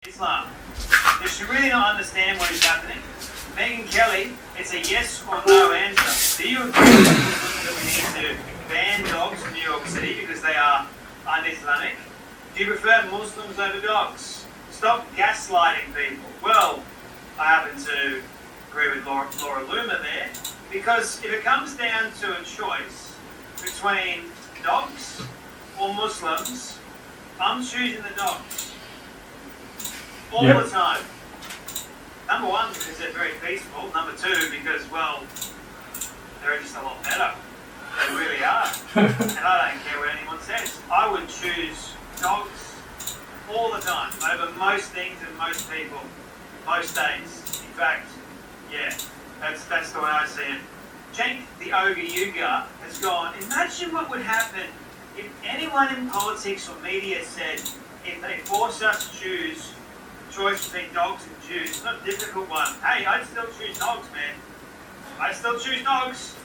Islam. Does she really not understand what is happening? Megan Kelly, it's a yes or no answer. Do you agree that we need to ban dogs in New York City because they are un-Islamic? Do you prefer Muslims over dogs? Stop gaslighting people. Well, I happen to agree with Laura Loomer there, because if it comes down to a choice between dogs or Muslims, I'm choosing the dogs. All the time. Number one, because they're very peaceful. Number two, because, well, they're just a lot better. They really are. And I don't care what anyone says. I would choose dogs all the time, over most things and most people, most days. In fact, yeah, that's the way I see it. Cenk, the ogre Yuga, has gone, imagine what would happen if anyone in politics or media said, if they forced us to choose choice between dogs and Jews. It's not a difficult one. Hey, I'd still choose dogs, man. I still choose dogs.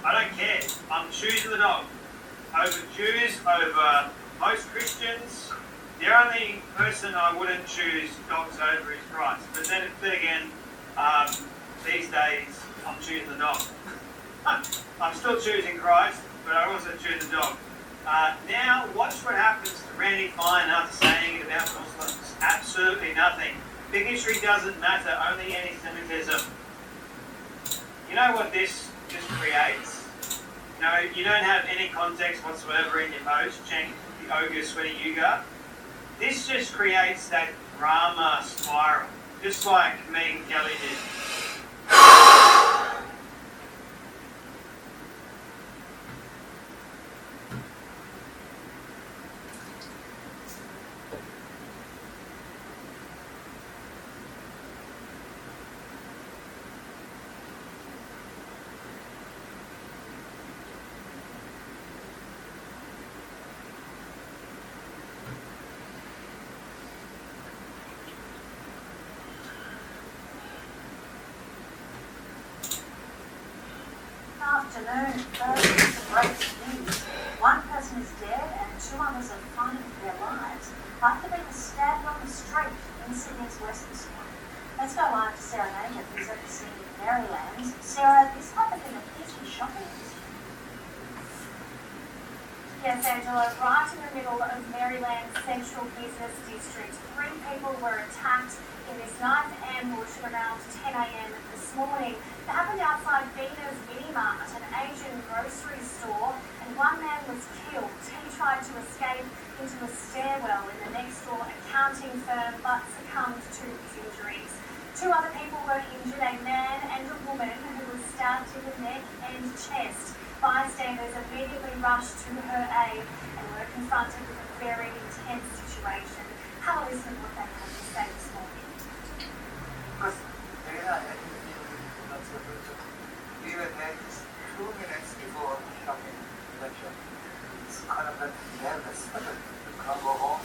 I don't care. I'm choosing the dog. Over Jews, over most Christians. The only person I wouldn't choose dogs over is Christ. But then again, these days, I'm choosing the dog. I'm still choosing Christ, but I also choose the dog. Now, watch what happens to Randy Fine after saying it about Muslims. Absolutely nothing. Bigotry doesn't matter, only anti-Semitism. You know what this just creates? You know, you don't have any context whatsoever in your post, Cenk, the ogre sweaty Yuga. This just creates that drama spiral, just like Megan Kelly did. Afternoon. First, some great news. One person is dead and two others are fighting for their lives after being stabbed on the street in Sydney's West this morning. Let's go live to Sarah Nathan, who's at the scene in Maryland. Sarah, this happened in a busy shopping district. Yes, Angela, right in the middle of Maryland's central business district. 3 people were attacked in this nice ambush around 10 a.m. this morning. It happened outside Vina's Mini Mart, an Asian grocery store, and one man was killed. He tried to escape into a stairwell in the next door accounting firm, but succumbed to his injuries. 2 other people were injured, a man and a woman who was stabbed in the neck and chest. Bystanders immediately rushed to her aid and were confronted with a very intense situation. Have a listen to what they had to say this morning. We were there just 2 minutes before shopping lecture. It's kind of like nervous. Can't go home.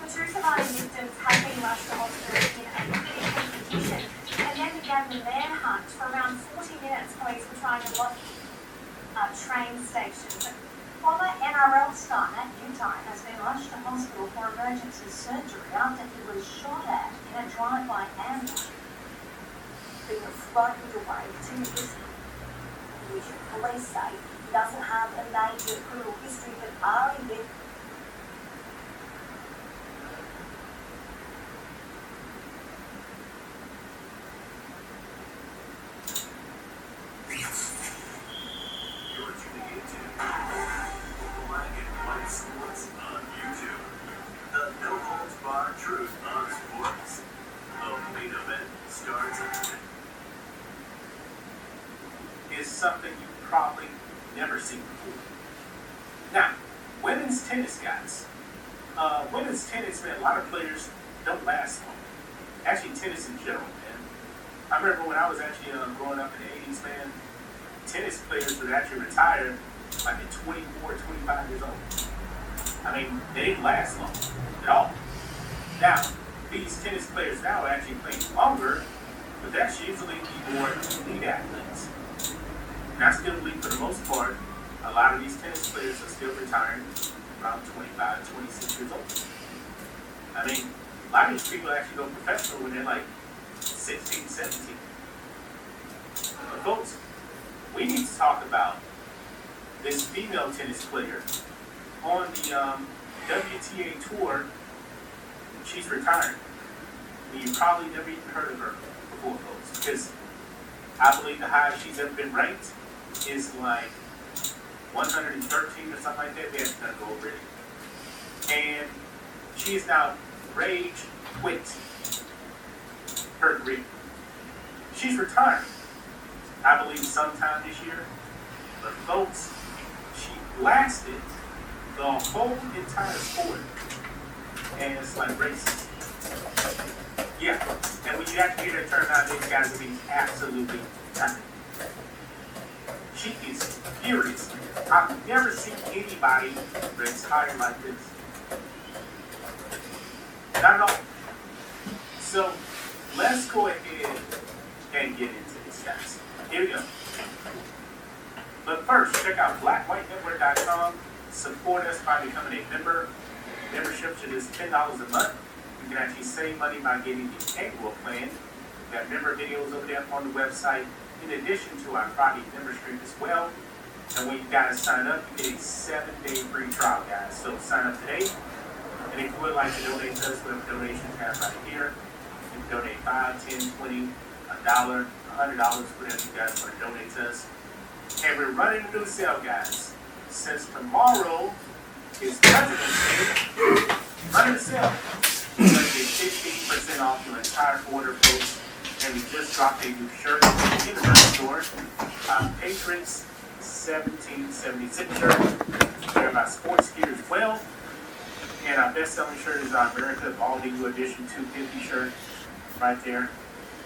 The 2 surviving victims had been rushed to hospital in a critical condition and then began the manhunt. For around 40 minutes, police were trying to block train stations. Former NRL star Matt Newtime has been rushed to hospital for emergency surgery after he was shot at in a drive-by ambush. Being frightened away to his condition. Police say he doesn't have a major criminal history, but are in bed. You're tuning into Black and White Sports on YouTube. The no holds barred truth on sports. The main event starts at 10. Is something you've probably never seen before. Now, women's tennis, guys. Women's tennis, man, a lot of players don't last long. Actually, tennis in general, man. I remember when I was actually growing up in the 80s, man, tennis players would actually retire like at 24, 25 years old. I mean, they didn't last long at all. Now, these tennis players now are actually playing longer, but that's usually the more elite athletes. And I still believe, for the most part, a lot of these tennis players are still retiring around 25, 26 years old. I mean, a lot of these people actually go professional when they're like 16, 17. But folks, we need to talk about this female tennis player on the WTA tour. She's retired. And you probably never even heard of her before, folks, because I believe the highest she's ever been ranked is like 113 or something like that. They haven't done go over it. And she is now rage quit her career. She's retired, I believe, sometime this year. But folks, she blasted the whole entire sport as like racist. Yeah, and when you actually hear that term nowadays, guys, it means absolutely nothing. She is furious. I've never seen anybody retire like this. Not at all. So let's go ahead and get into this, guys. Here we go. But first, check out blackwhitenetwork.com. Support us by becoming a member. Membership is $10 a month. You can actually save money by getting the annual plan. We have member videos over there on the website, in addition to our Friday member stream as well. And when you guys sign up, you get a 7-day free trial, guys. So sign up today. And if you would like to donate to us, we have donations tab right here. You can donate $5, $10, $20, $1, $100, whatever you guys want to donate to us. And we're running a new sale, guys. Since tomorrow is President's Day, running a sale. You're going to get 15% off your entire order, folks. And we just dropped a new shirt in the store. Patriots 1776 shirt. We have our sports gear as well. And our best-selling shirt is our America All New Edition 250 shirt right there.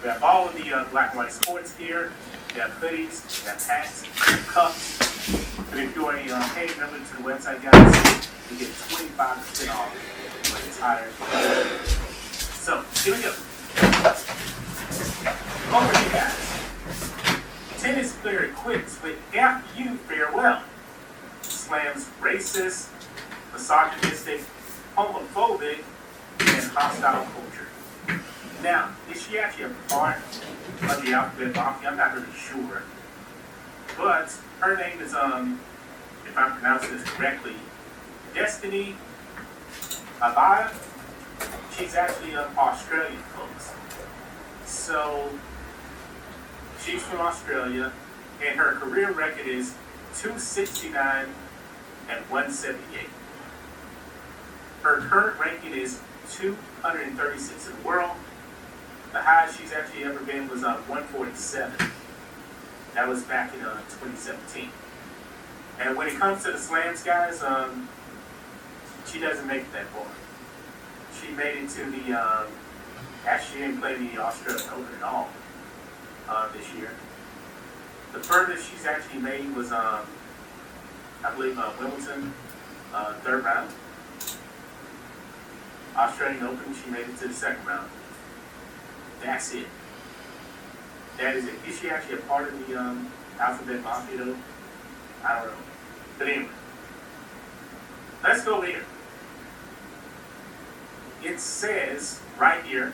We have all of the black and white sports gear. We have hoodies, we have hats, cups. And if you're a paid member to the website, guys, you get 25% off the entire shirt. So, here we go. Over here, guys. Tennis player quits with F.U. farewell. Slams racist, misogynistic, homophobic, and hostile culture. Now, is she actually a part of the alphabet mafia? I'm not really sure. But her name is, if I'm pronouncing this correctly, Destiny Abaya. She's actually Australian, folks. So, she's from Australia, and her career record is 269 and 178. Her current ranking is 236 in the world. The highest she's actually ever been was 147. That was back in 2017. And when it comes to the slams, guys, she doesn't make it that far. She made it to the, actually didn't play the Australian Open at all this year. The furthest she's actually made was, I believe, Wimbledon, third round. Australian Open, she made it to the second round. That's it. That is it. Is she actually a part of the alphabet mafia, though? I don't know. But anyway, let's go over here. It says right here,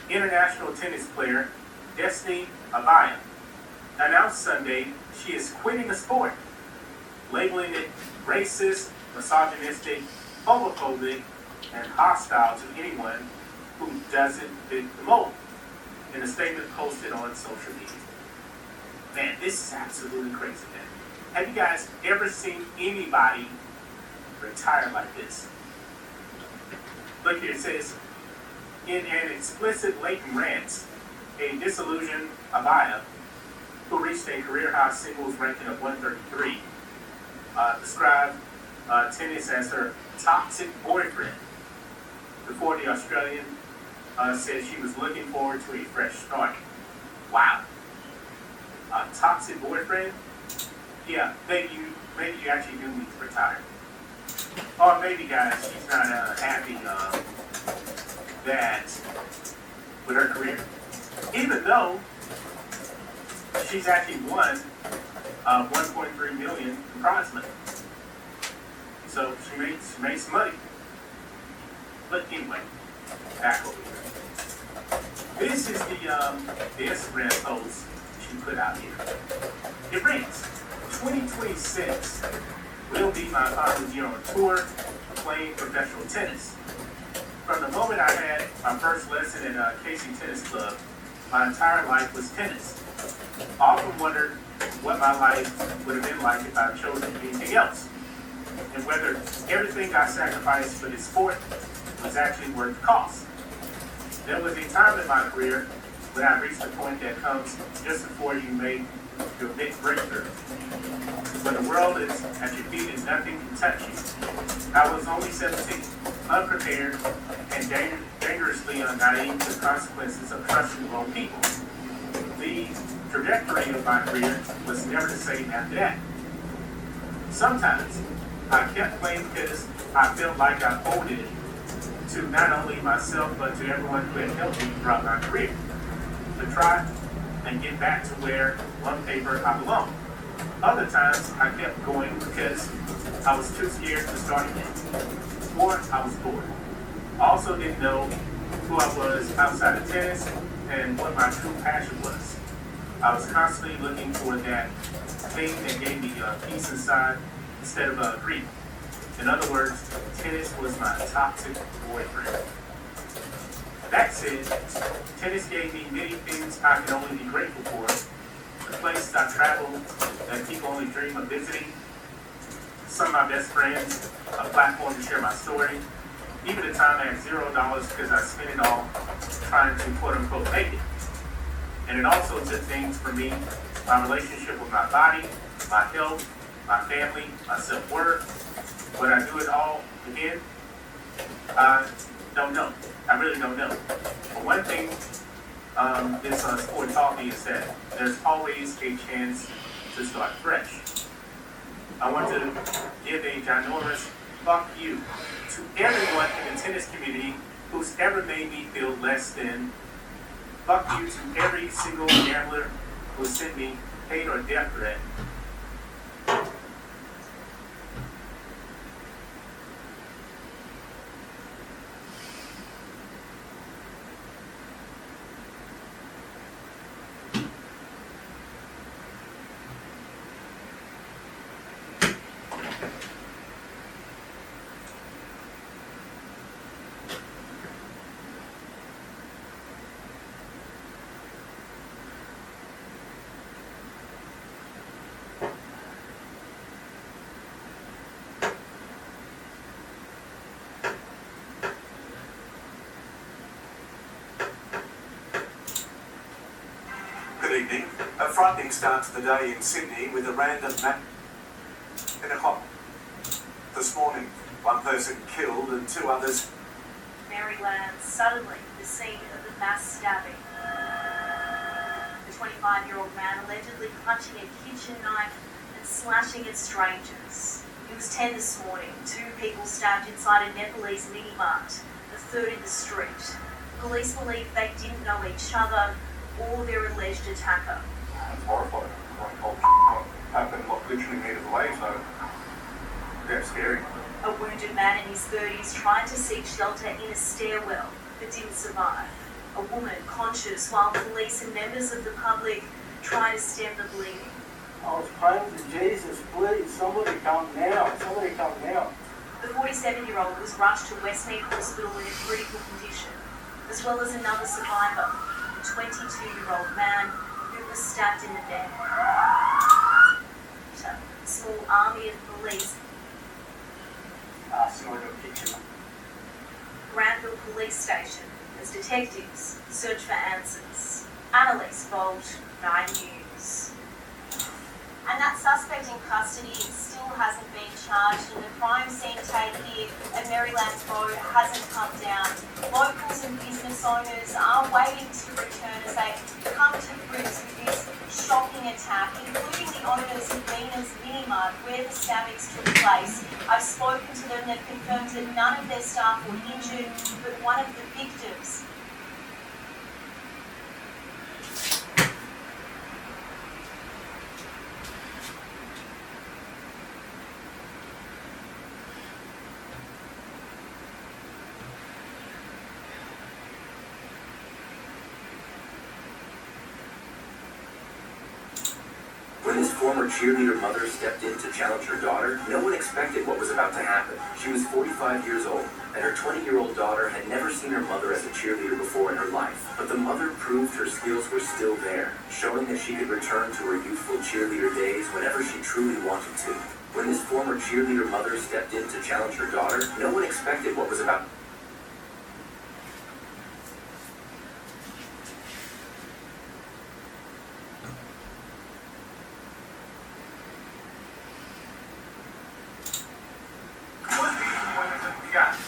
international tennis player Destiny Abaya announced Sunday she is quitting the sport, labeling it racist, misogynistic, homophobic, and hostile to anyone who doesn't fit the mold, in a statement posted on social media. Man, this is absolutely crazy, man. Have you guys ever seen anybody retire like this? Look here, it says, in an explicit latent rant, a disillusioned Abaya, who reached a career-high singles ranking of 133, described tennis as her toxic boyfriend. Before the Australian said she was looking forward to a fresh start. Wow. A toxic boyfriend? Yeah, maybe you actually do need to retire. Or maybe, guys, she's not happy that with her career. Even though she's actually won $1.3 million in prize money. So she made some money. But anyway, back over here. This is the Instagram post she put out here. It reads, 2026 will be my final year on tour playing professional tennis. From the moment I had my first lesson in Casey Tennis Club, my entire life was tennis. Often wondered what my life would have been like if I had chosen anything else, and whether everything I sacrificed for this sport was actually worth the cost. There was a time in my career when I reached the point that comes just before you make your big breakthrough, when the world is at your feet and nothing can touch you. I was only 17, unprepared, and dangerously naive to the consequences of trusting the wrong people. The trajectory of my career was never the same after that. Sometimes I kept playing because I felt like I owed it to not only myself but to everyone who had helped me throughout my career to try and get back to where on paper I belong. Other times I kept going because I was too scared to start again, or I was bored. I also didn't know who I was outside of tennis and what my true passion was. I was constantly looking for that thing that gave me peace inside instead of grief. In other words, tennis was my toxic boyfriend. That said, tennis gave me many things I can only be grateful for. The places I traveled that people only dream of visiting, some of my best friends, a platform to share my story, even the time I had $0 because I spent it all trying to quote unquote make it. And it also took things for me, my relationship with my body, my health, my family, my self-worth. Would I do it all again? I don't know. I really don't know. But one thing this sport taught me is that there's always a chance to start fresh. I want to give a ginormous fuck you to everyone in the tennis community who's ever made me feel less than. Fuck you to every single gambler who sent me hate or death threat. Good evening. A frightening start to the day in Sydney with a random map. 10 o'clock. This morning, one person killed and two others. Maryland, suddenly the scene of a mass stabbing. The 25-year-old man allegedly clutching a kitchen knife and slashing at strangers. It was 10 this morning. Two people stabbed inside a Nepalese mini-mart, the third in the street. Police believe they didn't know each other or their alleged attacker. It's horrifying. What happened literally meters away, so yeah, scary. A wounded man in his 30s tried to seek shelter in a stairwell but didn't survive. A woman conscious while police and members of the public try to stem the bleeding. I was praying to Jesus, please, somebody come now, somebody come now. The 47-year-old was rushed to Westmead Hospital in a critical condition, as well as another survivor, a 22-year-old man who was stabbed in the neck. A small army of police. Granville Police Station as detectives search for answers. Annalise Bolt, 9 News. And that suspect in custody still hasn't been charged, and the crime scene tape here at Maryland's Road hasn't come down. Locals and business owners are waiting to return as they come to grips with this shocking attack, including the owners of Lena's Mini-Mart where the stabbings took place. I've spoken to them. They've confirmed that none of their staff were injured, but one of the victims his former cheerleader mother stepped in to challenge her daughter, no one expected what was about to happen. She was 45 years old, and her 20-year-old daughter had never seen her mother as a cheerleader before in her life. But the mother proved her skills were still there, showing that she could return to her youthful cheerleader days whenever she truly wanted to. When his former cheerleader mother stepped in to challenge her daughter, no one expected what was about. We got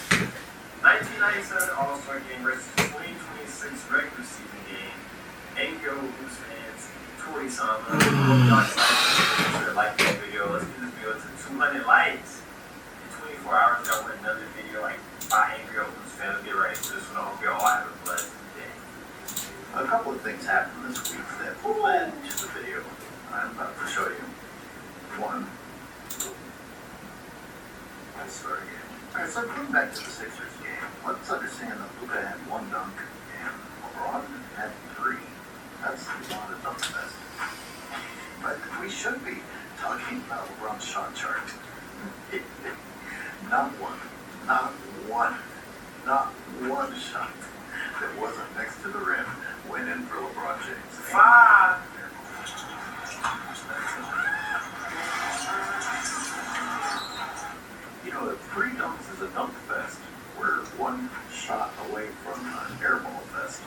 1997 All-Star Game versus 2026 regular season game. Anko, Blues fans, Tori Sama, like this video. Let's get this video to 200 likes. In 24 hours, I'll win another video like by Angry Blues fans. Get ready for this one. I hope you all have a blessed day. A couple of things happened this week that led to the video I'm about to show you. One, let's start again. Alright, so going back to the Sixers game, let's understand that Luka had 1 dunk and LeBron had 3. That's not a dunk fest. But we should be talking about LeBron's shot chart. Not one shot that wasn't next to the rim went in for LeBron James. 5. You know, if 3 dunks is a dunk fest, we're 1 shot away from an airball fest.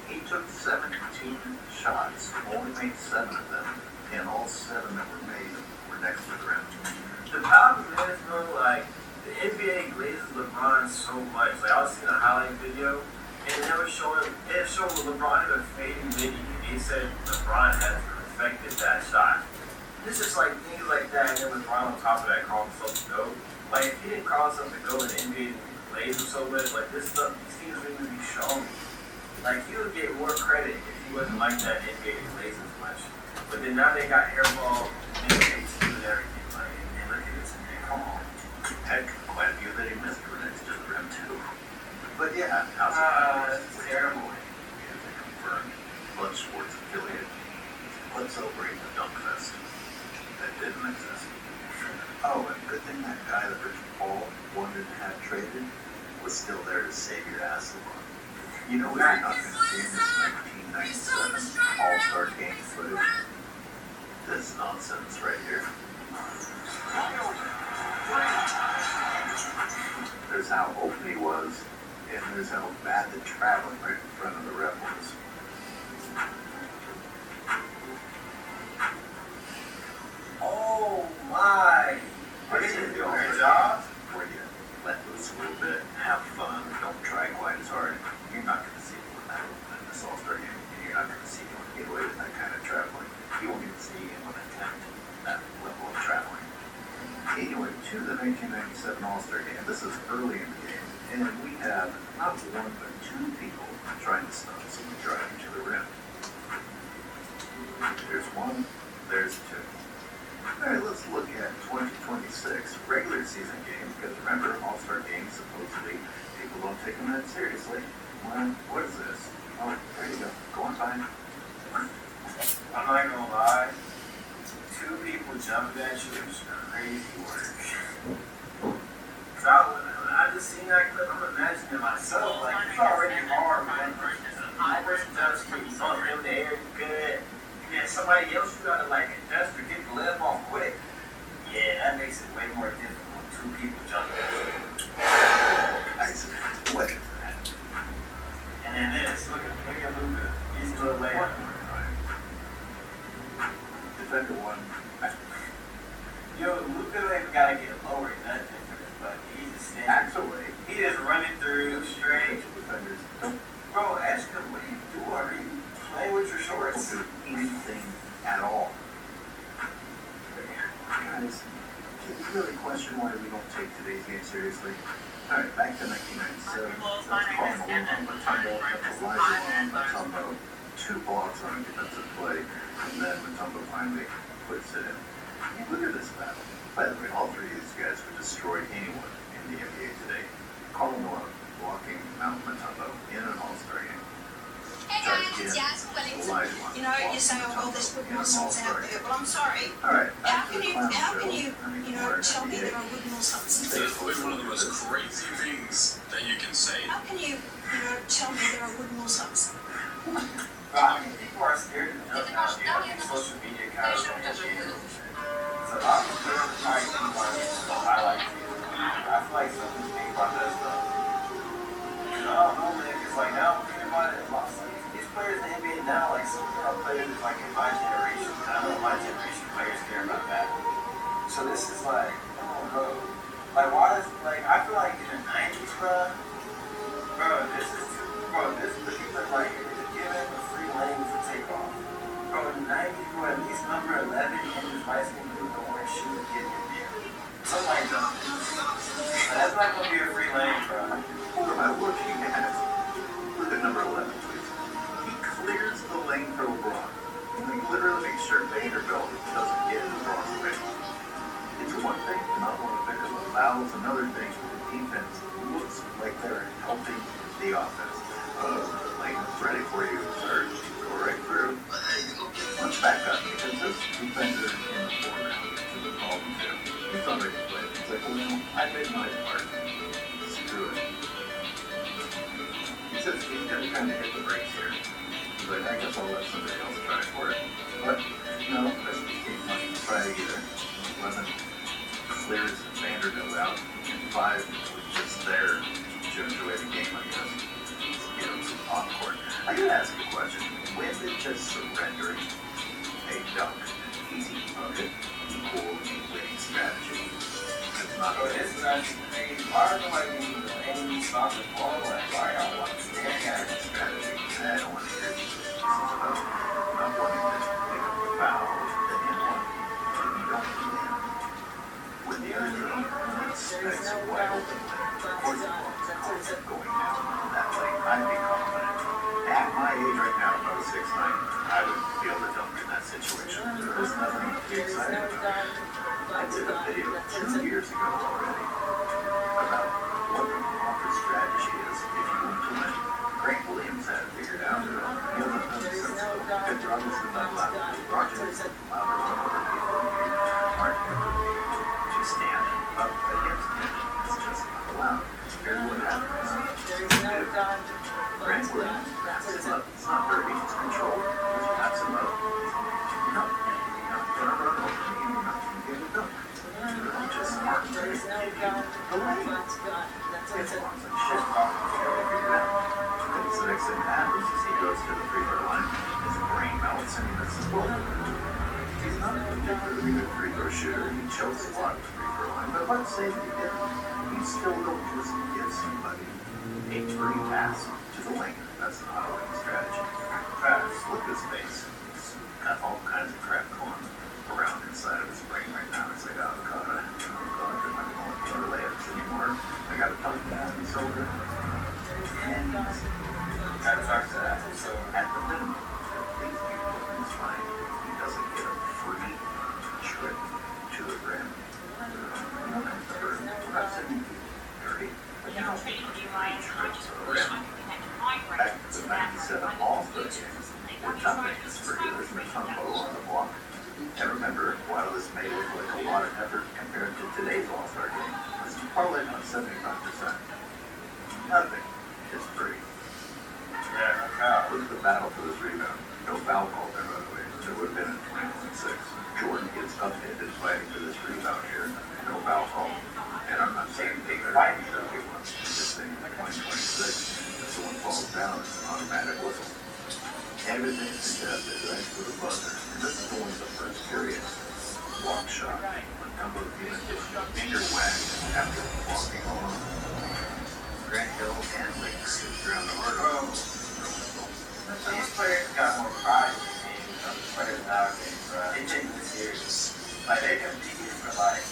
He took 17 shots, only made 7 of them, and all 7 that were made were next to the rim. The problem is, bro, like, the NBA glazes LeBron so much. Like, I was seeing a highlight video, and it showed LeBron in a fading video, and he said LeBron has perfected that shot. It's just like things like that, and then LeBron on top of that calling himself the GOAT. Like, if he didn't call himself the GOAT, the NBA glaze him so much, like, this stuff, these things need to be shown. Like, he would get more credit if he wasn't like that NBA glaze as much. But then now they got airball, and they and everything, like, and look at this, man, come on. Heck, quite a few that he missed were next to the rim, too. But yeah, how's it's terrible. As a confirmed Blood Sports affiliate, let's celebrate the dunk fest that didn't exist. Oh, and good thing that guy that Rich Paul wanted to have traded was still there to save your ass, LeBron. You know what you're not going to see in this 1997 All-Star Game footage? This nonsense right here. There's how open he was, and there's how bad the traveling right in front of the ref was. Oh my! I say the Great job. where you let loose a little bit, have fun, don't try quite as hard. You're not going to see him in this All-Star game. You're not going to see him get away with that kind of traveling. You won't even see him attempt that level of traveling. Anyway, to the 1997 All-Star game. This is early in the game, and we have not 1 but 2 people trying to stop someone driving to the rim. There's 1, there's 2. Alright, let's look at 2026 regular season games, because remember, All-Star games, supposedly, people don't take them that seriously. Well, what is this? Oh, there you go. Go on by. I'm not gonna lie. 2 people jumping at you is crazy work. Cause I just seen that clip, I'm imagining myself, like, it's already hard, man. I person jumps, you bump him in the air, you good. Yeah, somebody else, you gotta, like, adjust or get the leg off quick. Yeah, that makes it way more difficult. 2 people jumping at you. Nice. Wait. And then this, look at Luka. He's doing a layup. Defender 1. Yo, Luka ain't gotta get lower, nothing for this, but he's just standing. Actually, He just running through straight. defenders don't Bro, ask him, what are you doing? Are you playing with your shorts? do anything at all. Guys, can you really question why we don't take today's game seriously? Alright, back to 1997. That's Carmelo on Matumbo, that's Elijah on Matumbo. 2 blocks on a defensive play, and then Matumbo finally puts it in. And look at this battle. By the way, all 3 of these guys would destroy anyone in the NBA today. Carmelo blocking Mount Matumbo in an All-Star game. Tries again. Elijah You know, you say, oh, well, there's good Muslims out there. Well, I'm sorry. All right. How can you, tell me there are good Muslims? That's probably one of the most crazy things that you can say. How can you, tell me there are good Muslims? I mean, people are scared to jump now. You have social media accounts on your channel. So a lot of people are trying to highlight you. I feel like some of the things about that stuff. I don't know, man. It's like now, think about it. These players in the NBA now, like some players like in my generation. I know my generation players care about that. So this is like, bro. Like, why does, like, I feel like in the 90s, bro, this is the people that, like, given a free lane for takeoff. Bro, in the 90s, bro, at least number 11 in his light skin group don't wear shoes and get in there. Something like that. That's not gonna be a free lane, bro. I'm looking at, look at number 11, please. He clears the lane for LeBron. He literally makes sure Vanderbilt doesn't get in LeBron's way. It's one thing to not want to pick up the fouls, another thing, the defense looks like they're helping the offense. The lane is ready for you, sir. Go right through. Let's back up because this defender in the foreground to the problem too. He's already played. He's like, well, I did my part. Screw it. He says he's going to kind of hit the brakes here. He's like, I guess I'll let somebody else try for it. But, no, that's the game. Not to try either. 11 clears Vanderbilt out, and 5 was just there to enjoy the game, I guess. You know, some popcorn. I gotta ask you a question. When did just surrendering a dunk, an easy bucket, equal a winning strategy? It's not Bro, this is not, why are nobody being any soccer ball? Like, why y'all want to stand at it? strategy. I don't want to hear this. This is about not wanting to pick up the foul, then in one, and you don't win. When the other team expects a wide open lane, of course the ball's going down that lane. I'd be confident. At my age right now, if I was 6'9", I would be able to dunk in that situation. There's nothing to be excited about. I did a video 2 years ago already about what the proper strategy is if you want to win. Grant Williams had it figured out. He doesn't know the sense of good drugs and not allowed to do projects. Louder than other people. Hard to stand up against it. It's just not allowed. Here's what happens. Grant Williams backs him up. It's not dirty, it's control. He backs him up. You're not gonna run over me, you're not gonna get a dunk. You're just smart. The lane. It's wrong and shit. Figure it out. Because the next thing that happens is he goes to the free throw line, his brain melts, and he misses the ball. He's not a particularly good free throw shooter. He chokes a lot at the free throw line. But let's say that he did. He still don't just give somebody a free pass to the lane. That's not a winning strategy. Travis, look at his face. He's got all kinds of crap going around inside of his brain right now. It's like, oh God, they're not going to let me layups anymore. I got to talk to him. He's so good. And Gotta talk to that. So, at the minimum, please keep him fine. He doesn't get a free trip to the rim. We're not saying dirty, but you don't get a free trip to the rim. Back to the 97 All-Star games, the toughness for either Matumbo on the block. And remember, while this may look like a lot of effort compared to today's All-Star game, this is probably not 75%. Nothing is free. yeah, no cow. Look at the battle for this rebound. No foul call there, by the way. There would have been in 2006. Jordan gets upended fighting for this rebound here. No foul call. And I'm not saying they fight each other. I'm just saying in 2026, if someone falls down, it's an automatic whistle. Everything suggested right for the buzzer. And this is only the first period. Walk shot. Montgomery gets finger whacked after walking along. Grant Hill and Lakes around the hard. These players got more pride in the game than other players nowadays, bro. They take it serious. Like, they compete for, like,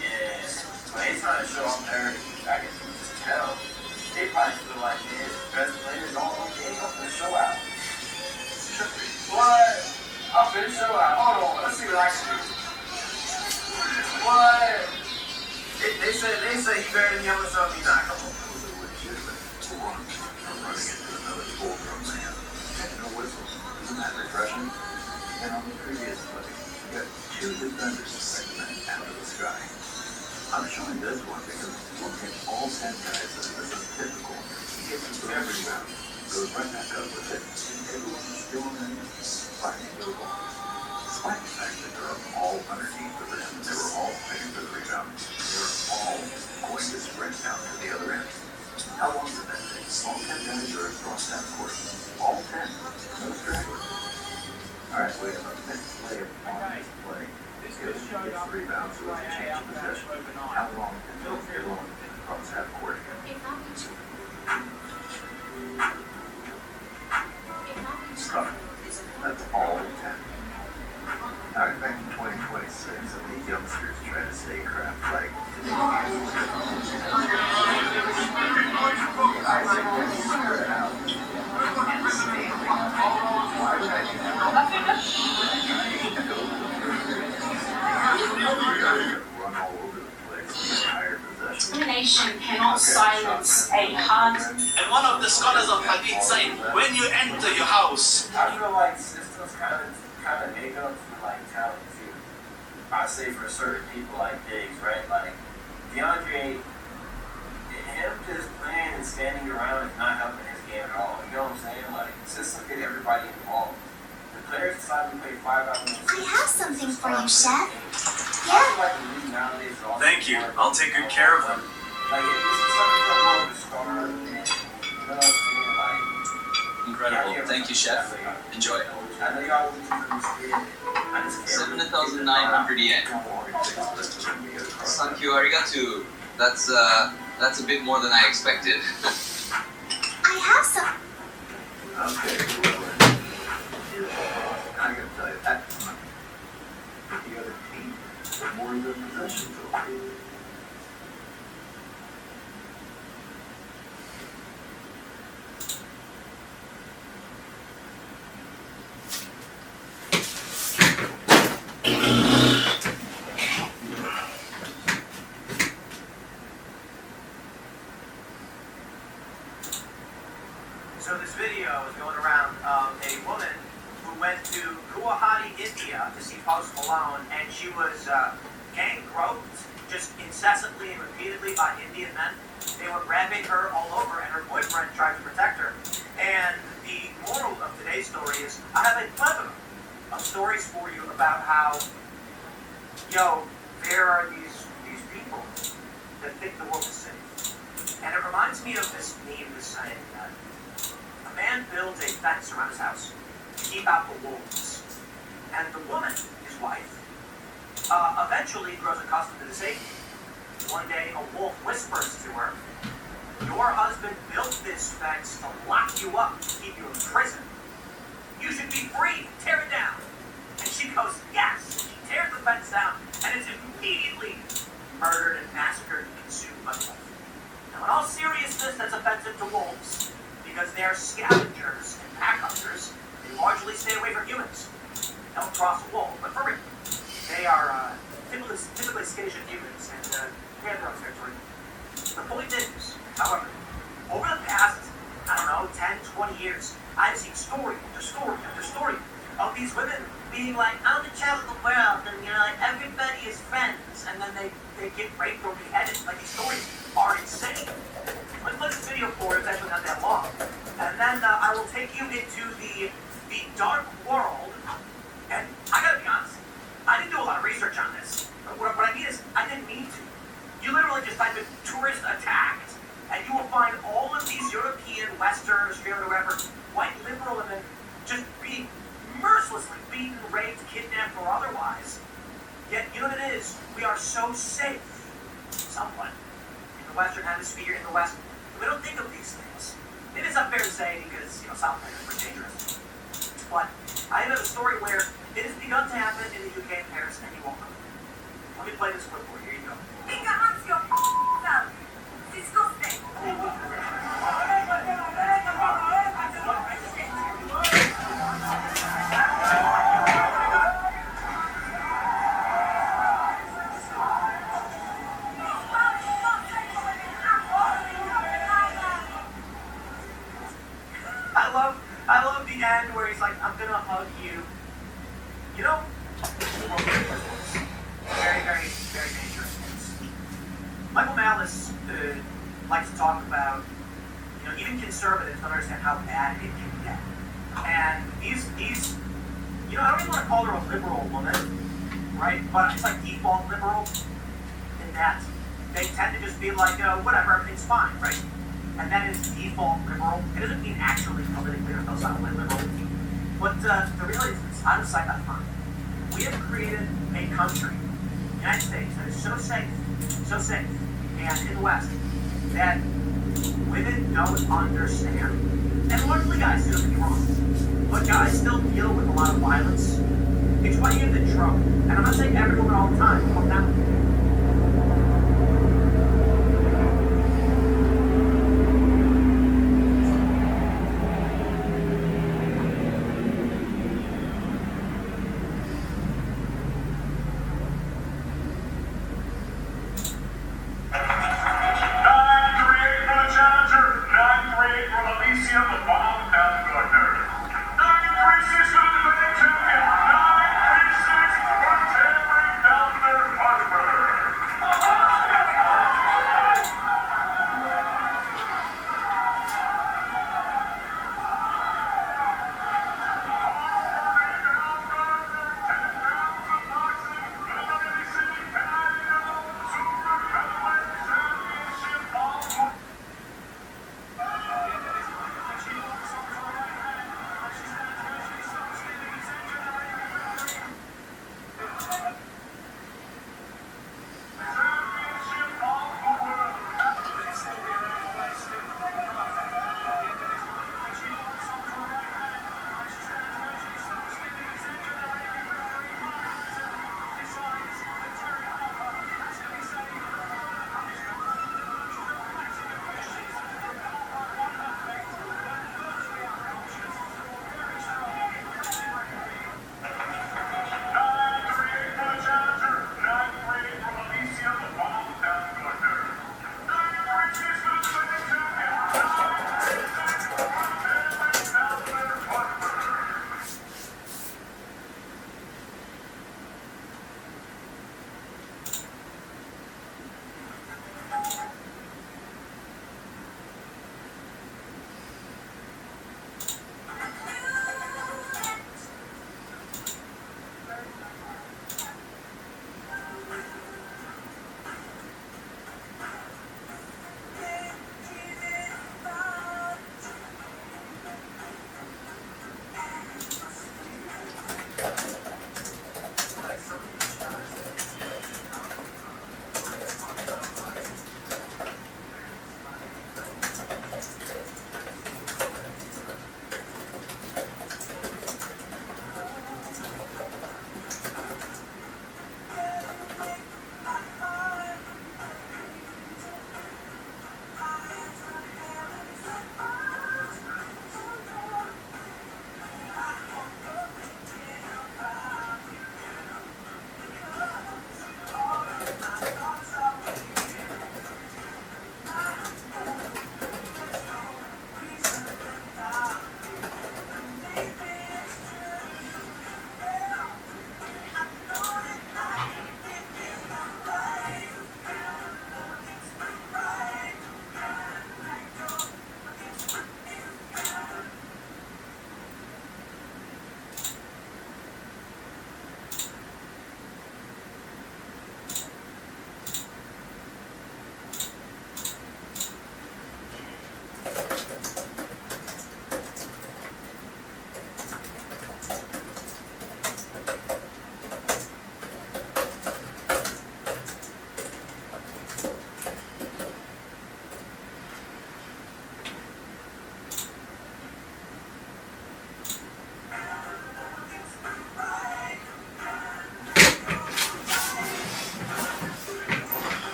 yeah. When they trying to show off their, I guess you can just tell, they probably feel like, man, the best players don't for the show out. What? I'm finna show out. Hold on, let's see what I can do. What? They say you better than me, I'm gonna show me not. Come on. Running into another full-grown man. And no whistle. Isn't that refreshing? 10 guys, this is typical. He gets into every round, goes right back up with it, and everyone's still in it. Finally goes on. Despite the fact that they're all underneath the rim, and they were all fighting for the rebound, they were all going to sprint down to the other end. How long did that take? All 10 guys are across that court. All 10. No stragglers. Alright, wait a minute. Next play of play. This goes to get 3 rebounds with a change of possession. How long until everyone can cross half court? Start. That's all 10. Alright, back in 2026, and these youngsters try to stay craft like Isaac gets spread out. And Stanley. Why would I do that? Run all over the place the entire possession. Discrimination cannot silence a heart. And one of the scholars of Hadith say, when you enter your house, I feel like systems kind of hiccups for like talent too. I say for certain people like Diggs, right? Like DeAndre, him just playing and standing around is not helping his game at all. You know what I'm saying? Like systems get everybody involved. The players decide to play 5 hours. I have something for you, Chef. I feel like the league nowadays is also thank you, I'll take good care of them. like if this is something from more of the star, and you know what I'm saying? Like Incredible. Thank you, Chef. Enjoy. I know y'all would do I just can't. 7,900 yen. Thank you, arigato. That's a bit more than I expected. I have some. Okay, well, I gotta tell you, that's money. But the other team, the more of the possessions over. So this video is going around of a woman who went to Guwahati, India to see Post Malone, and she was gang groped just incessantly and repeatedly by Indian men. They were grabbing her all over, and her boyfriend tried to protect her. And the moral of today's story is, I have a plethora of stories for you about how, there are these people that think the world is safe. And it reminds me of this meme, this saying that a man builds a fence around his house to keep out the wolves. And the woman, his wife, eventually grows accustomed to the safety. One day, a wolf whispers to her, your husband built this fence to lock you up, to keep you in prison. You should be free. Tear it down. And she goes, yes. She tears the fence down, and is immediately murdered and massacred and consumed by the wolf. Now, in all seriousness, that's offensive to wolves, because they are scavengers and pack hunters. They largely stay away from humans. They don't cross a wolf, but for real. They are typically skittish of humans, and they have their own territory. The point is, however, over the past, 10, 20 years, I've seen story after story after story of these women being like, I'm the child of the world, and everybody is friends, and then they get raped or beheaded. Like, these stories are insane. Let's play this video for it, it's actually not that long. And then I will take you into the dark world, and I gotta be honest, I didn't do a lot of research on this. But what I mean is, I didn't need to. You literally just type in tourist attacked, and you will find all of these European, Western, Australian, whatever, white liberal women just being mercilessly beaten, raped, kidnapped, or otherwise. Yet, you know what it is? We are so safe, somewhat, in the Western Hemisphere, in the West. We don't think of these things. It is unfair to say because, South America is pretty dangerous. But I have a story where it has begun to happen in the UK and Paris, and you won't know. Let me play this clip for you. Here you go. Disgusting. I love the end where he's like, I'm gonna hug you. Very, very, very dangerous. Michael Malice likes to talk about, even conservatives don't understand how bad it can get. And these, I don't even want to call her a liberal woman, right? But it's like default liberal in that they tend to just be like, whatever, it's fine, right? And that is default liberal. It doesn't mean actually politically or philosophically liberal. But the reality is it's out of sight, out of mind. We have created a country, the United States, that is so safe, and in the West, that women don't understand. And largely guys, don't get me wrong. But guys still deal with a lot of violence. It's why you have the trope. And I'm not saying every woman all the time, but now. Husband.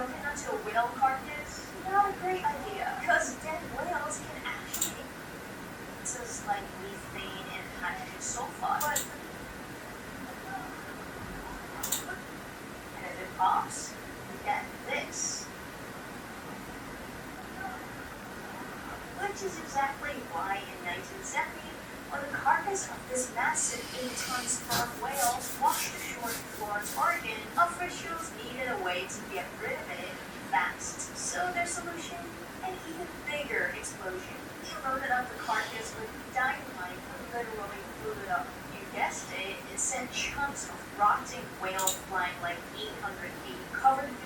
jumping onto a whale carcass, not a great idea. Because dead whales can actually gases like methane and hydrogen sulfide. But and if it pops, you get this. Which is exactly why in 1970, when the carcass of this massive 8-ton sperm whale washed ashore in Florence, Oregon, officials needed a way to get rid of it fast. So their solution, an even bigger explosion. They loaded up the carcass with dynamite and literally blew it up. You guessed it, it sent chunks of rotting whale flying like 800 feet, covered in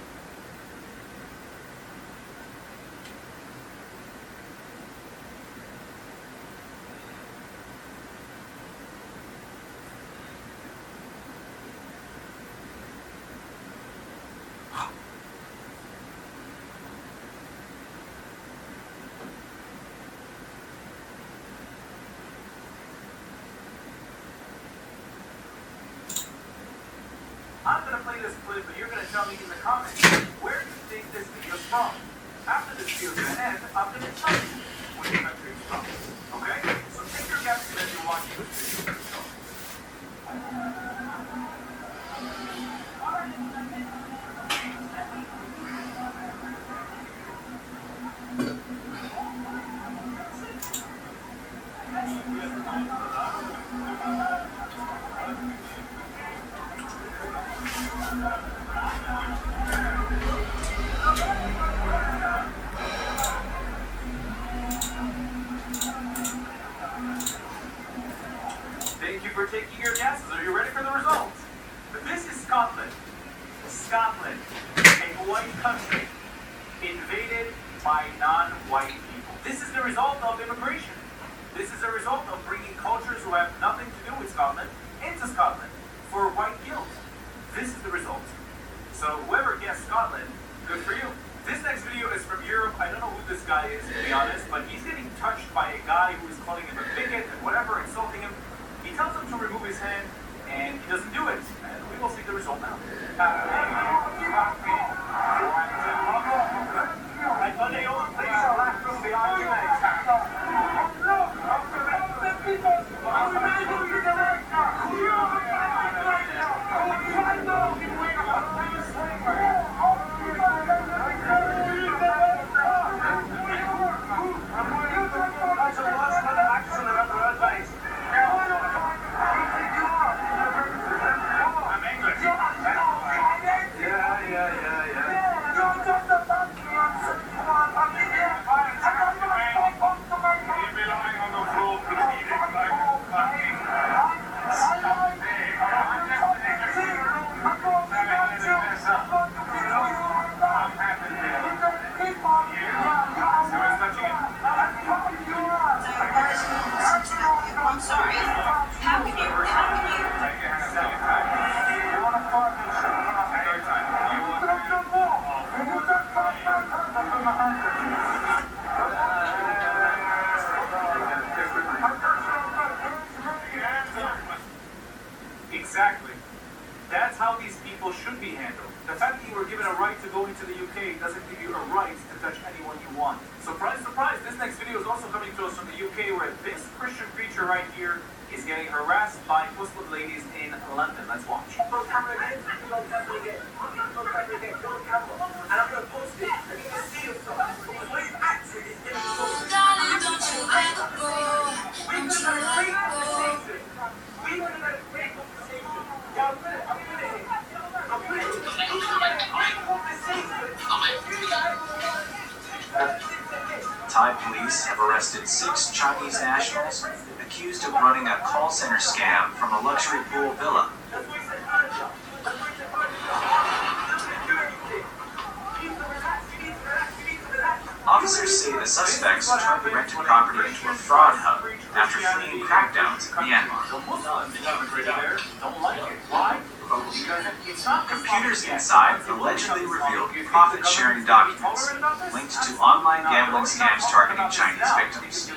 I'm going to play this clip, and you're going to tell me in the comments where you think this video is from. After this video is going to end, I'm going to tell you where the country is from. Okay? So take your guesses as you're watching this video. Thank you for taking your guesses. Are you ready for the results? This is Scotland. Scotland, a white country, invaded by non-white people. This is the result of immigration. This is a result of bringing cultures who have nothing to do with Scotland into Scotland for white guilt. This is the result. So whoever guessed Scotland, good for you. This next video is from Europe. I don't know who this guy is, to be honest, but he's getting touched by a guy who is calling him a bigot and whatever, insulting him. He tells him to remove his hand, and he doesn't do it. And we will see the result now. Exactly. That's how these people should be handled. The fact that you were given a right to go into the UK doesn't give you a right to touch anyone you want. Surprise, surprise, this next video is also coming to us from the UK, where this Christian preacher right here is getting harassed by Muslim ladies in London. Let's watch. And I'm going to post it, and you can see yourself. Because what he's actually is getting so Thai police have arrested 6 Chinese nationals accused of running a call center scam from a luxury pool villa. Officers say the suspects turned the rented property into a fraud hub after fleeing crackdowns in Myanmar. Computers inside allegedly revealed profit-sharing documents linked to online gambling scams targeting Chinese victims.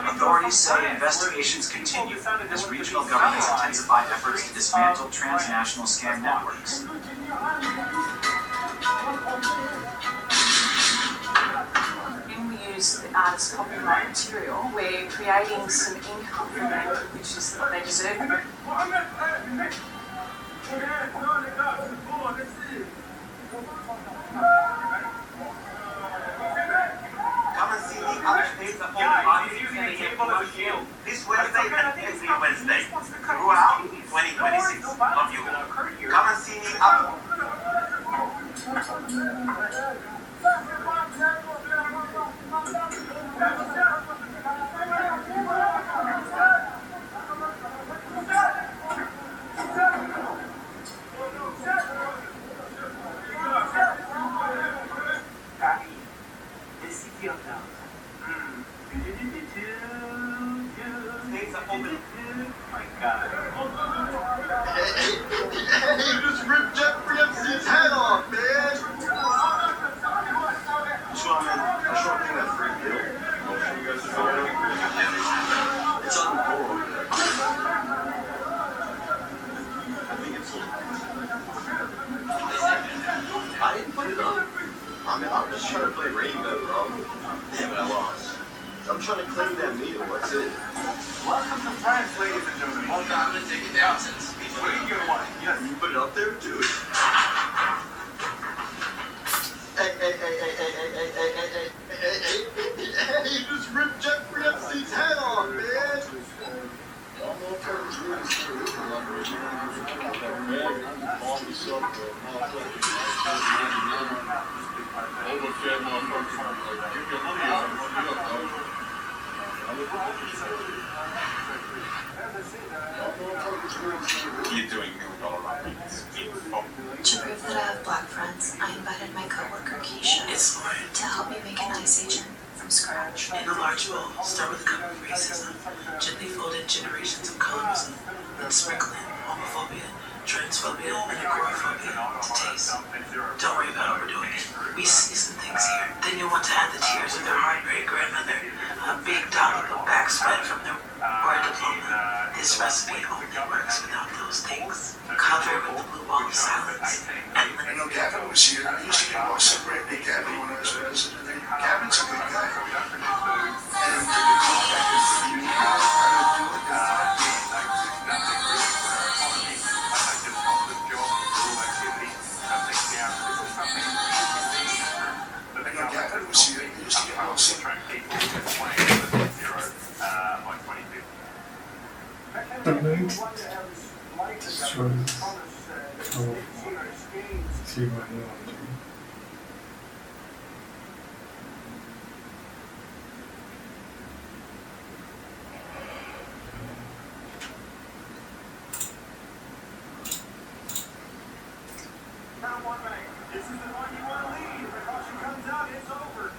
Authorities say investigations continue as regional governments intensify efforts to dismantle transnational scam networks. When we use the artist's copyright material, we're creating some income for them, which is what they deserve. Come and see the updates of all He's using a table as a shield. this Wednesday and every Wednesday throughout 2026. Love you all. Come and see me up. My God. Hey, you just ripped Jeffrey Epstein's head off, man. So I mean, I sure think that free deal. I'm sure you guys are going to It's on the board. I think it's I didn't put it on. I mean, I'm just trying to play rainbow, bro. Damn it, I lost. I'm trying to claim that meal. What's it? Welcome to France, ladies and gentlemen. I'm gonna take it down since What are you gonna want? Yes. You put it up there? Do it. Hey, you just ripped Jeffrey Epstein's head off, man. You're doing $1 million rankings. To prove that I have black friends, I invited my coworker Keisha to help me make an ice agent from scratch. In a large bowl, start with a cup of racism, gently fold in generations of colorism, then sprinkle in homophobia, transphobia, and agoraphobia to taste. Don't worry about overdoing it. We season things here. Then you'll want to add the tears of their heartbreak grandmother, a big dollop of back sweat from their word diploma. This recipe only works without those things. Cover it with the blue ball of silence. And I know Gavin was here. I used to get more separate Gavin when I was resident. Gavin's a good guy. Gavin was here. I used to get more separate. The mood destroys see what you want to do. This is the one you want to lead. If the caution comes out, it's over.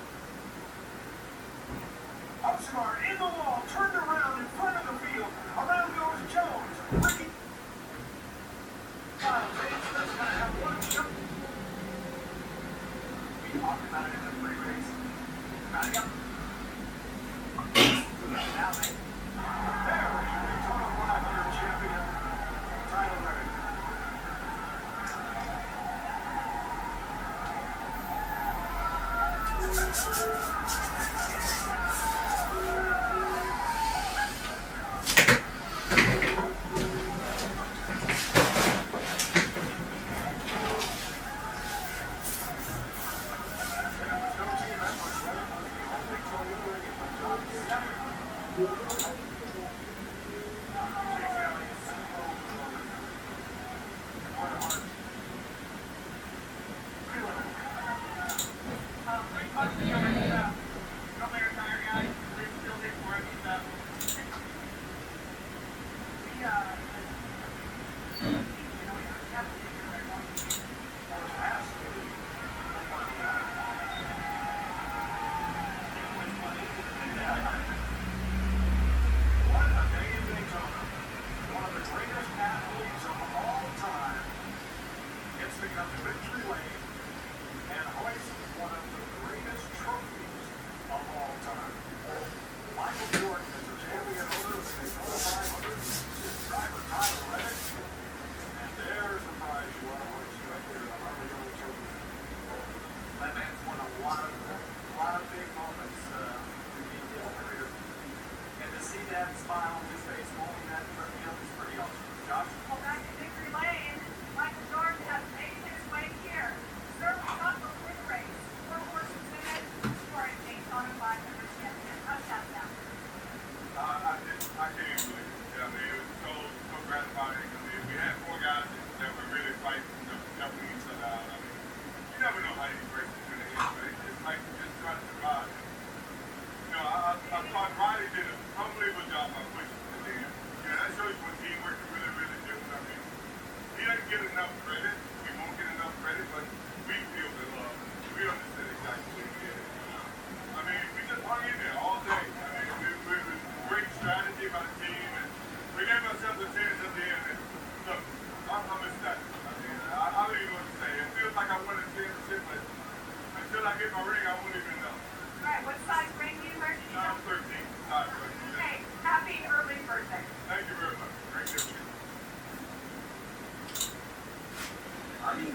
Upstart, in the wall, turned around in front of the field. Around goes Jones. Ricky. That's going to have one jump. We talked about it in the pre-race. Back up. Now they. There, total black year champion. Title record.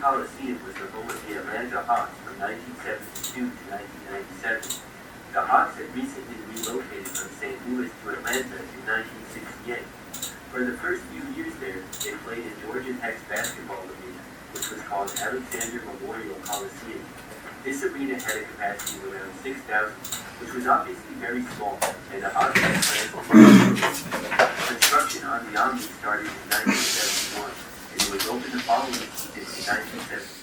Coliseum was the home of the Atlanta Hawks from 1972 to 1997. The Hawks had recently relocated from St. Louis to Atlanta in 1968. For the first few years there, they played in Georgia Tech's basketball arena, which was called Alexander Memorial Coliseum. This arena had a capacity of around 6,000, which was obviously very small, and the Hawks had plans to construction on the Omni started in 1971, and it was opened the following season in 1972.